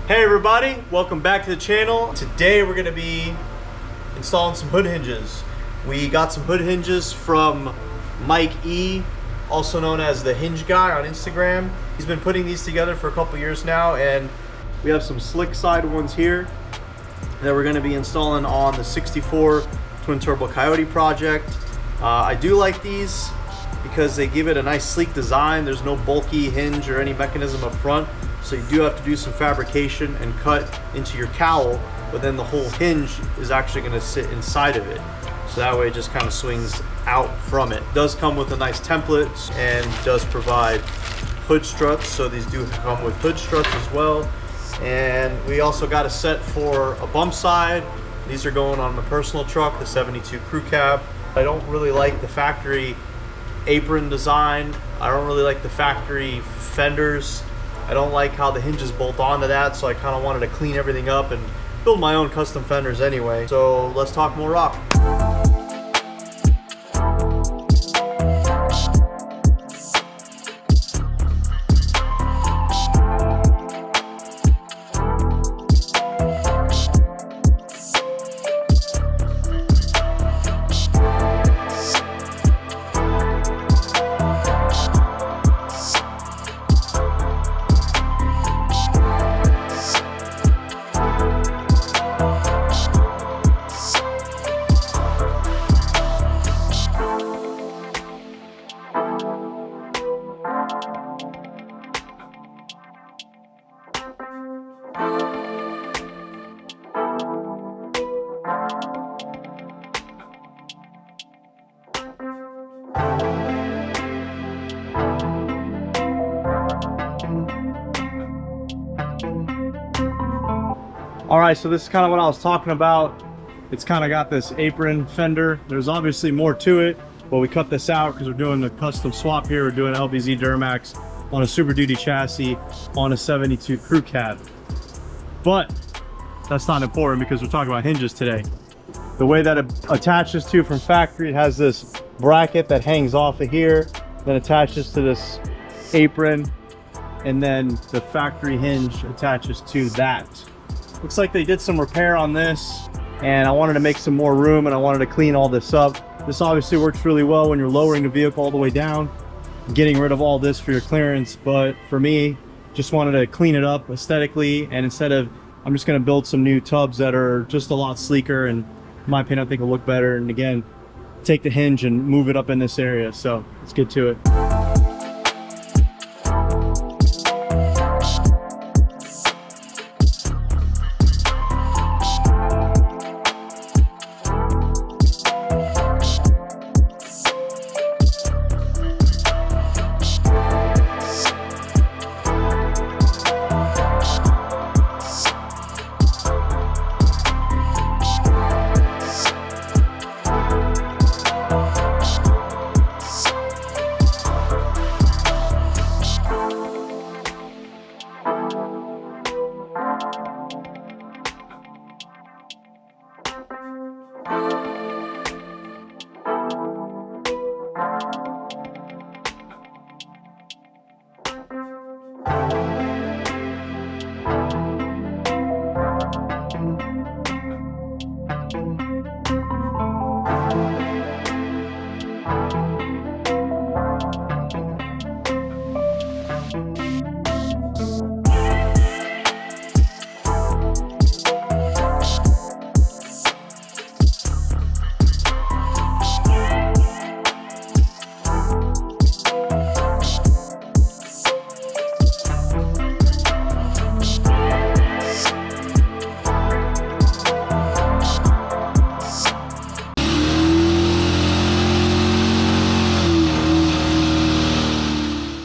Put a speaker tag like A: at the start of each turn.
A: Hey everybody, welcome back to the channel. Today we're gonna be installing some hood hinges. We got some hood hinges from Mike E, also known as the Hinge guy on Instagram. He's been putting these together for a couple years now, and we have some slick side ones here that we're gonna be installing on the 64 twin turbo Coyote project. I do like these because they give it a nice sleek design. There's no bulky hinge or any mechanism up front, so you do have to do some fabrication and cut into your cowl, but then the whole hinge is actually going to sit inside of it, so that way it just kind of swings out from it. It does come with a nice template and does provide hood struts, so these do come with hood struts as well. And we also got a set for a bump side. These are going on my personal truck, the 72 crew cab. I don't really like the factory apron design. I don't really like the factory fenders. I don't like how the hinges bolt onto that, so I kind of wanted to clean everything up and build my own custom fenders anyway. So let's talk more rock. All right, so this is kind of what I was talking about. It's kind of got this apron fender. There's obviously more to it, but we cut this out because we're doing the custom swap here. We're doing LBZ Duramax on a Super Duty chassis on a 72 crew cab. But that's not important because we're talking about hinges today. The way that it attaches to from factory, it has this bracket that hangs off of here, then attaches to this apron, and then the factory hinge attaches to that. Looks like they did some repair on this, and I wanted to make some more room, and I wanted to clean all this up. This obviously works really well when you're lowering the vehicle all the way down, getting rid of all this for your clearance. But for me, just wanted to clean it up aesthetically, and instead of, I'm just going to build some new tubs that are just a lot sleeker, and in my opinion I think will look better. And again, take the hinge and move it up in this area. So let's get to it.